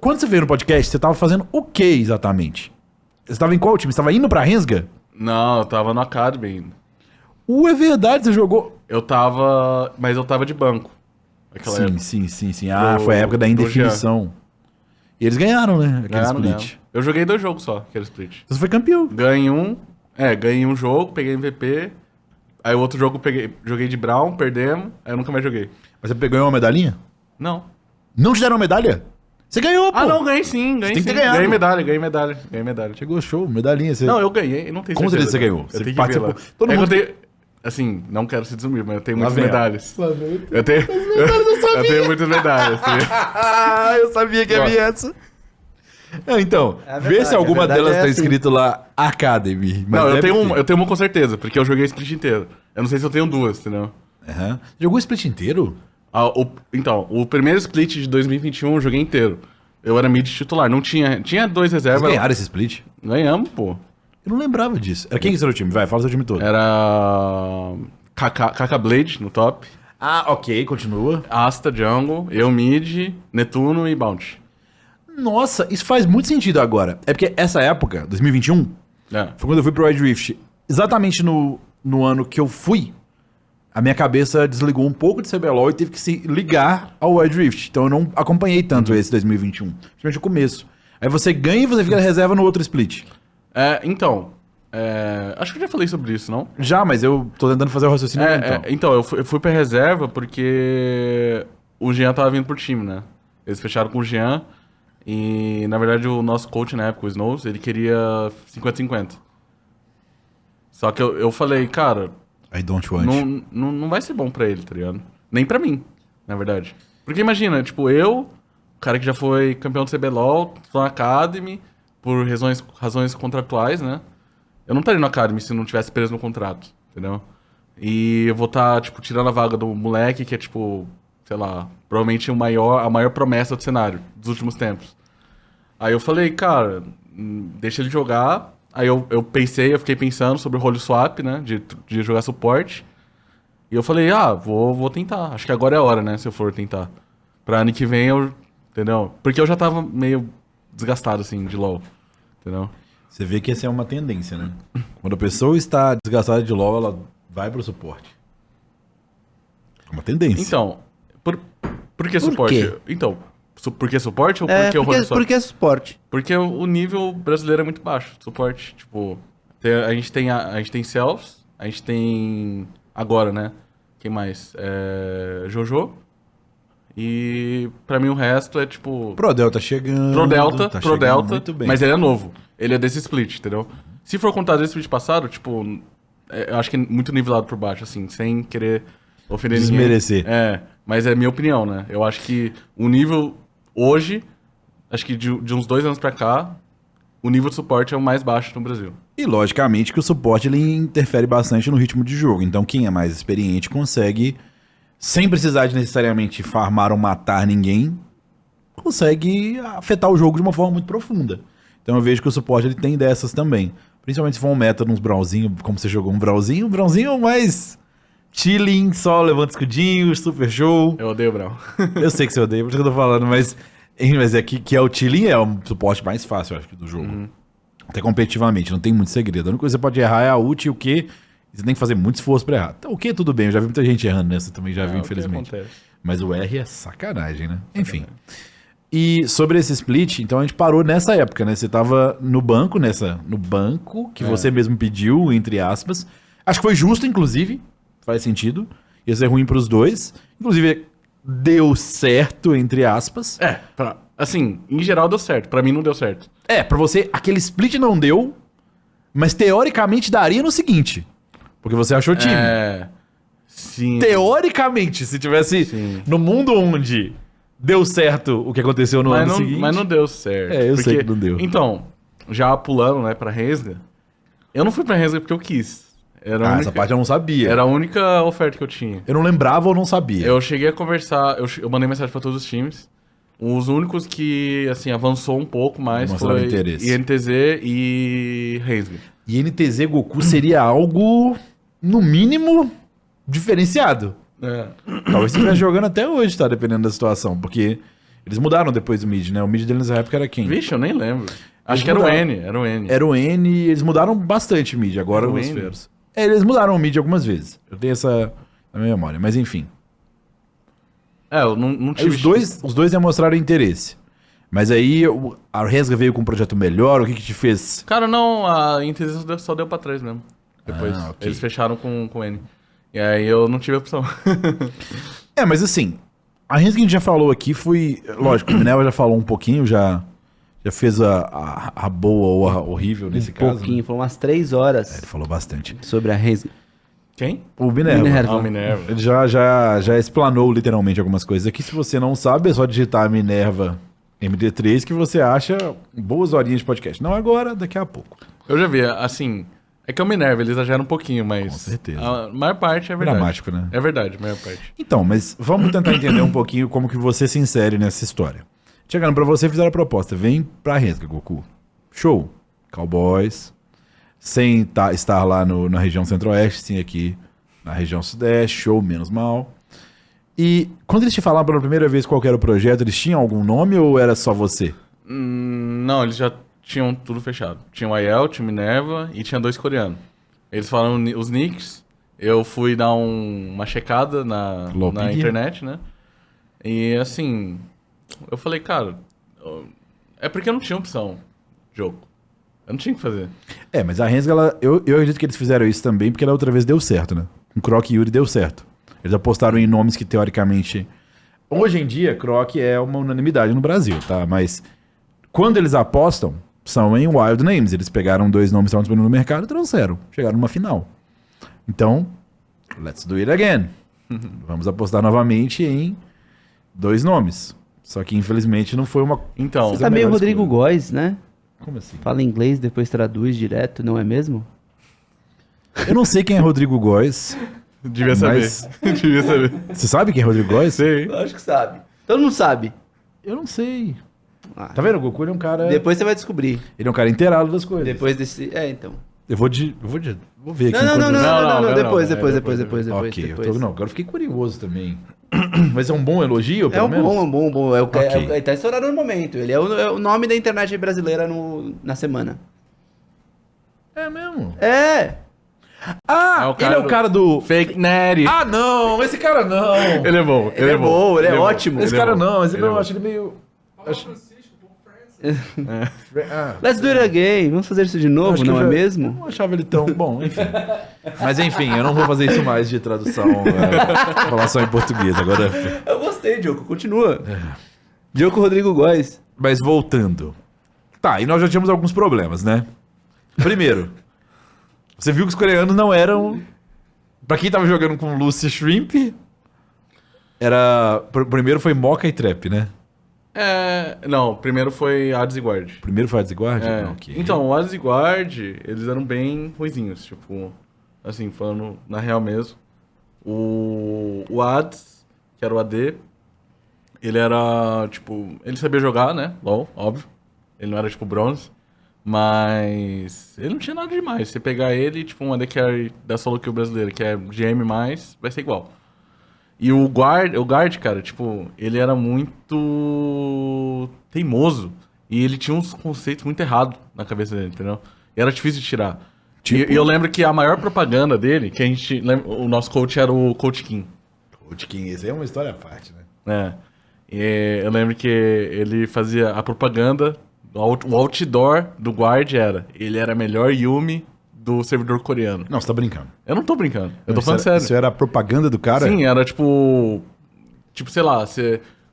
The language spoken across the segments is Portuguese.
quando você veio no podcast, você tava fazendo o que exatamente? Você tava em qual time? Você tava indo pra Rensga? Não, eu tava no Academy ainda. É verdade, você jogou... Mas eu tava de banco. Naquela época. Sim. Ah, foi a época da indefinição. E eles ganharam, né? Aquele split. Eu joguei 2 jogos só, aquele split. Você foi campeão. Ganhei um jogo, peguei MVP. Aí o outro jogo joguei de Brown, perdemos. Aí eu nunca mais joguei. Mas você ganhou uma medalhinha? Não. Não te deram uma medalha? Você ganhou, pô. Ah, não, ganhei sim. Tem que ter ganhado. Ganhei medalha. Chegou show, medalhinha. Você... Não, eu ganhei, não tenho certeza. Com certeza você ganhou. Eu Você tenho participou. que ver lá. Todo mundo... eu tenho... Assim, não quero se desumir, mas eu tenho muitas medalhas. Eu tenho muitas medalhas. Eu sabia que ia vir essa. Então, verdade, vê se alguma delas tá assim. escrito lá Academy. Mas Não, deve ter. eu tenho uma com certeza, porque eu joguei o split inteiro. Eu não sei se eu tenho 2, entendeu? Uhum. Jogou o split inteiro? Então, o primeiro split de 2021 eu joguei inteiro. Eu era mid titular, não tinha 2 reservas. Vocês ganharam esse split? Ganhamos, pô. Eu não lembrava disso. Era quem que era o time? Vai, fala o seu time todo. Era Kaka Blade no top, Ah, ok, continua. Asta Jungle, eu mid, Netuno e Bounty. Nossa, isso faz muito sentido agora. É porque essa época, 2021, É. foi quando eu fui pro Wild Rift. Exatamente no ano que eu fui, a minha cabeça desligou um pouco de CBLOL e teve que se ligar ao Wild Rift. Então eu não acompanhei tanto esse 2021. Principalmente o começo. Aí você ganha e você fica reserva no outro split. Acho que eu já falei sobre isso, não? Já, mas eu tô tentando fazer o raciocínio mental. Então, eu fui pra reserva porque o Jean tava vindo pro time, né? Eles fecharam com o Jean e, na verdade, o nosso coach na época, o Snows, ele queria 50-50. Só que eu falei, cara, I don't want. não vai ser bom pra ele, tá ligado? Nem pra mim, na verdade. Porque imagina, tipo, o cara que já foi campeão do CBLOL, tô na Academy, por razões contratuais, né? Eu não estaria no Academy se não tivesse preso no contrato, entendeu? E eu vou estar, tipo, tirando a vaga do moleque que é, tipo, sei lá, provavelmente a maior promessa do cenário dos últimos tempos. Aí eu falei, cara, deixa ele jogar. Aí eu fiquei pensando sobre o role swap, né, de jogar suporte. E eu falei, vou tentar. Acho que agora é a hora, né, se eu for tentar. Pra ano que vem entendeu? Porque eu já tava meio desgastado, assim, de LoL, entendeu? Você vê que essa é uma tendência, né? Quando a pessoa está desgastada de LoL, ela vai pro suporte. É uma tendência. Então, por que suporte? quê? Então, por que suporte ou por que o role swap? Por que suporte? Porque o nível brasileiro é muito baixo, suporte. Tipo, a gente tem Cells, a gente tem agora, né? Quem mais? Jojo. E pra mim o resto é tipo... Pro Delta chegando. Pro Delta, muito bem. mas ele é novo. Ele é desse split, entendeu? Se for contar desse split passado, tipo, eu acho que é muito nivelado por baixo, assim, sem querer ofender Desmerecer. ninguém. Mas é minha opinião, né? Eu acho que o nível hoje, acho que de uns 2 anos pra cá, o nível de suporte é o mais baixo no Brasil. E logicamente que o suporte ele interfere bastante no ritmo de jogo. Então quem é mais experiente consegue, sem precisar de necessariamente farmar ou matar ninguém, consegue afetar o jogo de uma forma muito profunda. Então eu vejo que o suporte ele tem dessas também. Principalmente se for um meta nos Brawlzinho, como você jogou um Brawlzinho é o mais chilling, só levanta escudinho, super show. Eu odeio o Brown. Eu sei que você odeia, por isso que eu tô falando, mas é que é o chilling, é o suporte mais fácil, eu acho, do jogo. Até competitivamente, não tem muito segredo. A única coisa que você pode errar é a ult e o Q. Você tem que fazer muito esforço pra errar. Então, o Q tudo bem, eu já vi muita gente errando nessa, também já vi, infelizmente. Mas o R é sacanagem, né? Enfim. E sobre esse split, então a gente parou nessa época, né? Você tava no banco, no banco, que você mesmo pediu, entre aspas. Acho que foi justo, inclusive. Faz sentido. Ia ser ruim pros dois. Inclusive, deu certo, entre aspas. Assim, em geral deu certo. Pra mim não deu certo. Pra você, aquele split não deu, mas teoricamente daria no seguinte. Porque você achou time. Sim. Teoricamente, se tivesse no mundo onde deu certo o que aconteceu no ano seguinte. Mas não deu certo. Eu sei que não deu. Então, já pulando, né, pra Rensga, eu não fui pra Rensga porque eu quis. Essa parte eu não sabia. Era a única oferta que eu tinha. Eu não lembrava ou não sabia. Eu cheguei a conversar, eu mandei mensagem pra todos os times. Os únicos que, assim, avançou um pouco mais Mostraram foi interesse. INTZ e Rensga. E NTZ Goku seria algo, no mínimo, diferenciado. Talvez você estivesse jogando até hoje, tá? Dependendo da situação. Porque Eles mudaram depois do mid, né? O mid deles nessa época era quem? Vixe, eu nem lembro. Acho Eles que era o mudaram. N, era o N. Era o N e eles mudaram bastante o mid, agora Era o os N? feros. Eles mudaram o mid algumas vezes. Eu tenho essa na minha memória, mas enfim. Eu não Aí tive... os dois demonstraram interesse. Mas aí a Resga veio com um projeto melhor, o que te fez? Cara, não, a Inter só deu pra trás mesmo. Depois, Ah, ok. eles fecharam com o N. E aí eu não tive opção. Mas assim, a Resga que a gente já falou aqui foi... Lógico, o Minerva já falou um pouquinho, já fez a boa ou a horrível nesse caso. pouquinho, Né? falou umas 3 horas Ele falou bastante. sobre a Resga. Quem? O Minerva. Minerva. Ah, o Minerva. Ele já explanou literalmente algumas coisas aqui. Se você não sabe, é só digitar Minerva MD3 que você acha boas horinhas de podcast. Não agora, daqui a pouco. Eu já vi, assim... É que é o Minerva, ele exagera um pouquinho, mas... Com certeza. A maior parte é verdade. Dramático, né? É verdade, a maior parte. Então, mas vamos tentar entender um pouquinho como que você se insere nessa história. Chegando pra você, fizeram a proposta. Vem pra Resga, Goku. Show. Cowboys. Sem estar lá na região centro-oeste, sim aqui na região sudeste. Show, menos mal. E quando eles te falaram pela primeira vez qual que era o projeto, eles tinham algum nome ou era só você? Não, eles já tinham tudo fechado. Tinha o Aiel, tinha o Minerva e tinha 2 coreanos. Eles falaram os nicks, eu fui dar uma checada na Lopedia. internet, né? E assim, eu falei, cara, é porque eu não tinha opção de jogo. Eu não tinha o que fazer. Mas a Resga, eu acredito que eles fizeram isso também porque da outra vez deu certo, né? Com Croc e Yuri deu certo. Eles apostaram em nomes que teoricamente... Hoje em dia, Croc é uma unanimidade no Brasil, tá? Mas quando eles apostam, são em wild names. Eles pegaram 2 nomes que estavam disponíveis no mercado e trouxeram. Chegaram numa final. Então, let's do it again. Vamos apostar novamente em 2 nomes. Só que, infelizmente, não foi uma... Então, Fiz Tá a meio melhor Rodrigo escolha. Góes, né? Como assim? Fala inglês, depois traduz direto, não é mesmo? Eu não sei quem é Rodrigo Góes. devia saber. Mas- devia saber. Você sabe quem é Rodrigo Góes? Sei. Acho que sabe. Todo mundo sabe. Eu não sei. Ah, Tá vendo? O Goku ele é um cara... Depois você vai descobrir. Ele é um cara inteirado das coisas. Depois desse... Então. Vou ver aqui. Não, enquanto- Não, depois. Ok, agora eu fiquei curioso também. Mas é um bom elogio, É pelo um menos? bom. Ok. Ele tá estourado no momento. Ele é o nome da internet brasileira na semana. É mesmo? É! Ah, É o ele cara é o cara do... Fake Natty. Ah, não! Esse cara não! Ele é bom. Ele é bom, ele é ótimo. Esse Ele é cara bom. não, esse Ele não, é eu bom. acho ele meio... Acho... Ah, Let's do it again. Vamos fazer isso de acho novo, que eu não é já- mesmo? Eu não achava ele tão bom, enfim. Mas enfim, eu não vou fazer isso mais de tradução, falar só em português. Agora... Eu gostei, Diogo. Continua. Diogo Rodrigo Góes. Mas voltando. Tá, e nós já tínhamos alguns problemas, né? Primeiro, você viu que os coreanos não eram... Pra quem tava jogando com Lucy Shrimp, era... Primeiro foi Mocha e Trap, né? Não, primeiro foi Hades e Guard. Primeiro foi a Desguard? É. Ok. Então, o Hades e Guard, eles eram bem ruizinhos, tipo, assim, falando na real mesmo. O Hades, que era o AD, ele era, tipo, ele sabia jogar, né? LOL, óbvio. Ele não era, tipo, bronze. Mas ele não tinha nada demais. Você pegar ele, tipo, um AD Carry da solo kill brasileira, que é GM+, vai ser igual. E o guard, cara, tipo, ele era muito teimoso. E ele tinha uns conceitos muito errados na cabeça dele, entendeu? E era difícil de tirar. Tipo? E eu lembro que a maior propaganda dele, que a gente lembra, o nosso coach era o Coach King, Coach King, esse é uma história à parte, né? né? E eu lembro que ele fazia a propaganda, o outdoor do guard ele era a melhor Yumi do servidor coreano. Não, você tá brincando. Eu não tô brincando, eu tô Isso falando era- sério. Isso era a propaganda do cara? Sim, era tipo, sei lá,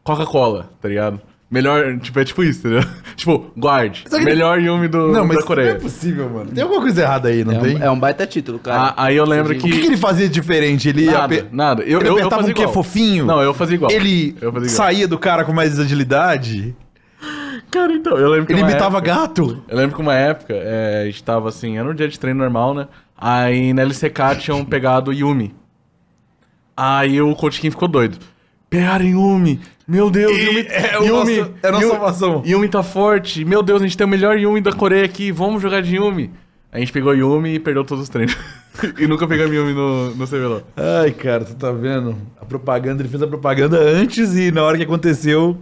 Coca-Cola, tá ligado? Melhor, tipo, é tipo isso, entendeu? Tipo, Guard, Só que- melhor Yumi Não, mas da não Coreia. é possível, mano. Tem alguma coisa errada aí, não tem? É um baita título, cara. Aí eu lembro O que que... ele fazia de diferente? Ele Nada. Eu ele apertava fazia um que é igual. fofinho? Não, eu fazia igual. Ele Eu fazia igual. saía do cara com mais agilidade? Cara, então, eu lembro que Ele uma imitava época- gato? Eu lembro que uma época, a gente tava assim, era um dia de treino normal, né? Aí na LCK tinham pegado Yumi. Aí o Coach King ficou doido. Pegaram Yumi! Meu Deus, Yumi! é a nossa salvação. Yumi tá forte! Meu Deus, a gente tem o melhor Yumi da Coreia aqui, vamos jogar de Yumi! A gente pegou Yumi e perdeu todos os treinos. E nunca pegamos Yumi no CBLOL. Ai, cara, tu tá vendo? A propaganda, ele fez a propaganda antes e na hora que aconteceu,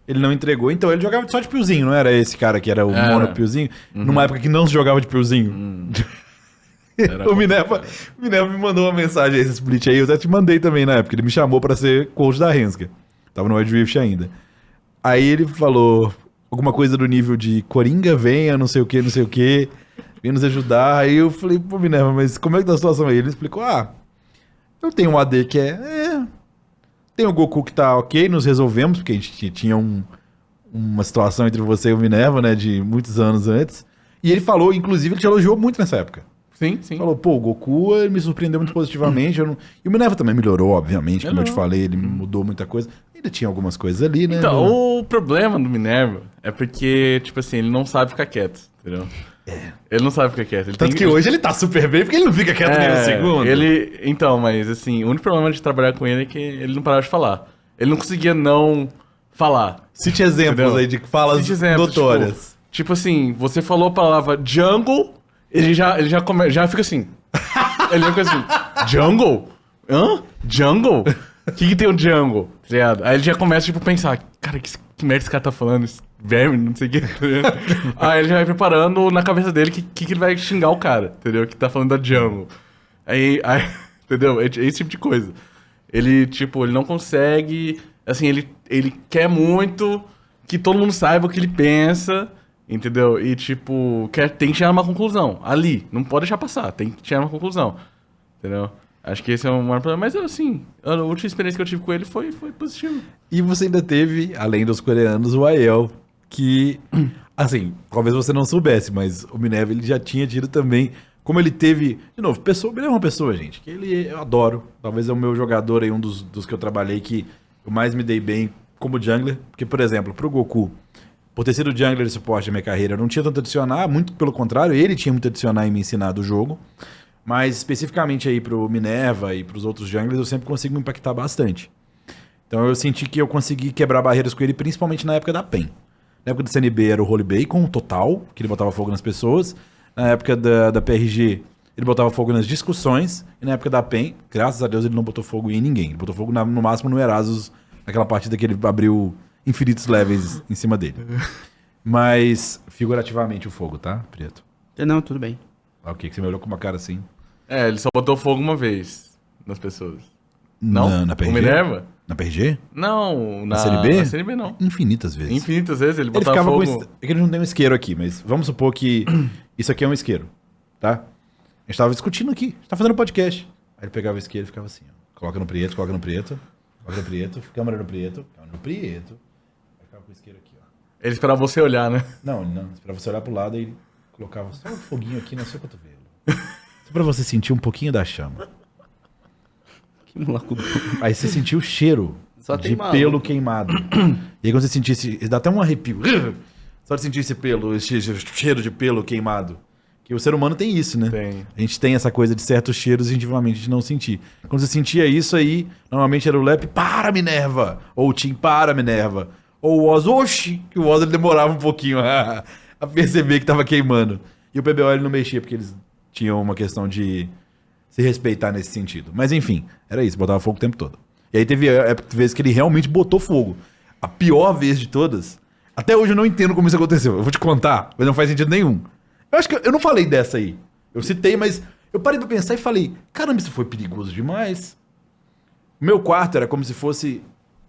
ele não entregou. Então ele jogava só de piozinho, não era esse cara que era o mono piozinho? Numa época que não se jogava de piozinho. O Minerva me mandou uma mensagem esse split aí, eu até te mandei também na época. Ele me chamou pra ser coach da Renska. Tava no Wild Rift ainda. Aí ele falou alguma coisa do nível de Coringa, venha, não sei o que, vem nos ajudar. Aí eu falei, pô, Minerva, mas como é que tá a situação aí? Ele explicou, eu tenho um AD que tem o Goku que tá ok, nos resolvemos, porque a gente tinha uma situação entre você e o Minerva, né, de muitos anos antes. E ele falou, inclusive, ele te elogiou muito nessa época. Sim. Falou, pô, o Goku ele me surpreendeu muito positivamente. E o Minerva também melhorou, obviamente, como eu te falei, ele mudou muita coisa. Ainda tinha algumas coisas ali, né? Então, o problema do Minerva é porque, tipo assim, ele não sabe ficar quieto, entendeu? Ele não sabe ficar quieto. Tanto que hoje ele tá super bem, porque ele não fica quieto nem um segundo. Então, mas assim, o único problema de trabalhar com ele é que ele não parava de falar. Ele não conseguia não falar. Cite exemplos entendeu? aí de falas notórias. Tipo assim, você falou a palavra jungle, ele já fica assim. Ele fica assim, jungle? Hã? Jungle? O que tem o jungle? Tá ligado? Aí ele já começa, tipo, a pensar, cara, que merda esse cara tá falando? Esse verme, não sei o que. Aí ele já vai preparando na cabeça dele que ele vai xingar o cara, entendeu? Que tá falando da jungle. Aí entendeu? É esse tipo de coisa. Ele, tipo, ele não consegue... Assim, ele quer muito que todo mundo saiba o que ele pensa, entendeu? E, tipo, tem que chegar numa conclusão. Ali. Não pode deixar passar. Tem que chegar numa conclusão. Entendeu? Acho que esse é o maior problema. Mas, assim, a última experiência que eu tive com ele foi positiva. E você ainda teve, além dos coreanos, o Aiel, que, assim, talvez você não soubesse, mas o Minerva, ele já tinha tido também... Como ele teve... De novo, ele é uma pessoa, gente, que eu adoro. Talvez é o meu jogador aí, um dos que eu trabalhei, que eu mais me dei bem como jungler. Porque, por exemplo, pro Goku, por ter sido jungler de suporte na minha carreira, eu não tinha tanto a adicionar, muito pelo contrário, ele tinha muito a adicionar em me ensinar do jogo. Mas, especificamente aí pro Minerva e pros outros junglers, eu sempre consigo me impactar bastante. Então eu senti que eu consegui quebrar barreiras com ele, principalmente na época da PEN. Na época do CNB era o Holy Bacon total, que ele botava fogo nas pessoas. Na época da PRG, ele botava fogo nas discussões. E na época da PEN, graças a Deus, ele não botou fogo em ninguém. Ele botou fogo no máximo no Erasus, naquela partida que ele abriu infinitos levels em cima dele. Mas, figurativamente, o fogo, tá, Preto? Não, tudo bem. Ok, que você me olhou com uma cara assim. Ele só botou fogo uma vez nas pessoas. Não? Na PRG? O Minerva? Na PRG? Não, na CNB? Na CNB não. Infinitas vezes. Infinitas vezes ele Ele botava ficava fogo... É que ele não tem um isqueiro aqui, mas vamos supor que isso aqui é um isqueiro, tá? A gente tava discutindo aqui, a gente tá fazendo um podcast. Aí ele pegava o isqueiro e ficava assim, ó. Coloca no preto, câmera no preto, câmera no preto. Aí ficava com o isqueiro aqui, ó. Ele esperava você olhar, né? Não, esperava você olhar pro lado e ele colocava só um foguinho aqui no seu cotovelo. Só pra você sentir um pouquinho da chama. Que moleque. Aí você sentiu o cheiro Só de tem mal. pelo queimado. E aí quando você sentir dá até um arrepio. Só de sentir esse pelo, esse cheiro de pelo queimado. Que o ser humano tem isso, né? Tem. A gente tem essa coisa de certos cheiros intimamente a gente não sentir. Quando você sentia isso aí, normalmente era o Lep, para Minerva! Ou o Tim, para Minerva! Ou o Oz, oxi! Que o Oz ele demorava um pouquinho a perceber que tava queimando. E o PBO ele não mexia, porque eles tinham uma questão de se respeitar nesse sentido. Mas enfim, era isso, botava fogo o tempo todo. E aí teve vezes que ele realmente botou fogo. A pior vez de todas. Até hoje eu não entendo como isso aconteceu. Eu vou te contar, mas não faz sentido nenhum. Eu acho que eu não falei dessa aí. Eu citei, mas eu parei pra pensar e falei, caramba, isso foi perigoso demais. O meu quarto era como se fosse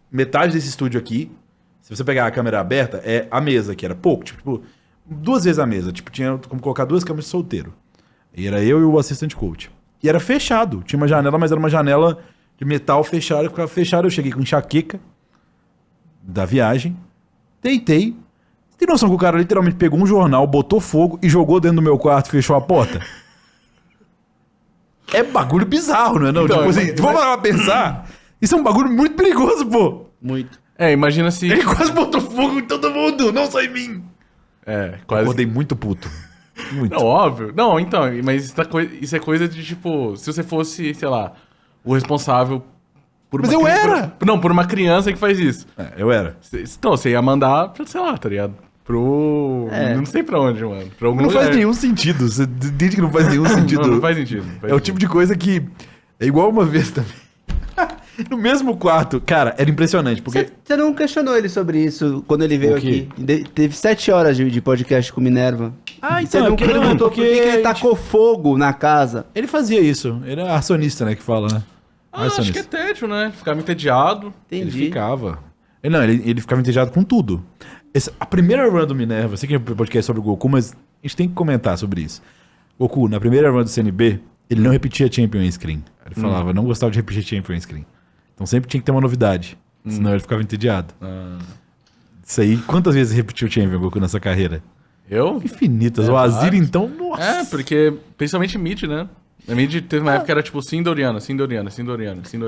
metade desse estúdio aqui. Se você pegar a câmera aberta, é a mesa, que era pouco, tipo, 2 vezes a mesa. Tipo, tinha como colocar 2 câmeras de solteiro. E era eu e o assistente coach. E era fechado. Tinha uma janela, mas era uma janela de metal fechada. Ficava fechada. Eu cheguei com enxaqueca da viagem. Deitei. Tem noção que o cara literalmente pegou um jornal, botou fogo e jogou dentro do meu quarto e fechou a porta? É bagulho bizarro, não é? Não? Então, tipo assim, vamos lá pensar. Isso é um bagulho muito perigoso, pô. Muito. Imagina se... Ele quase botou fogo em todo mundo, não só em mim. Quase... Acordei muito puto. Muito. Não, óbvio. Não, então, mas isso é coisa de, tipo, se você fosse, sei lá, o responsável por Mas eu era! Não, por uma criança que faz isso. Eu era. Então, você ia mandar pra, sei lá, tá ligado? Não sei pra onde, mano. Pra algum Não lugar. faz nenhum sentido. Você entende que não faz nenhum sentido. Não faz sentido. É o tipo de coisa que... É igual uma vez também. No mesmo quarto. Cara, era impressionante, porque... Você não questionou ele sobre isso quando ele veio O quê? aqui? Teve 7 horas de podcast com Minerva. Ah, Você então, não é porque- perguntou porque por que ele a gente- tacou fogo na casa. Ele fazia isso. Ele é acionista, né, que fala, né? Acho que é tédio, né? Ficava entediado. Ele Entendi. ficava. Ele ficava entediado com tudo. A primeira run do Minerva, eu sei que é um podcast sobre o Goku, mas a gente tem que comentar sobre isso. Goku, na primeira run do CNB, ele não repetia Champion Screen. Ele falava, não gostava de repetir Champion Screen. Então sempre tinha que ter uma novidade. Senão ele ficava entediado. Isso aí, quantas vezes repetiu o Champion Goku nessa carreira? Eu? Infinitas. É, o Azir, vários. então, nossa. É, porque principalmente mid, né? A mid teve uma época que era tipo Sindoriana.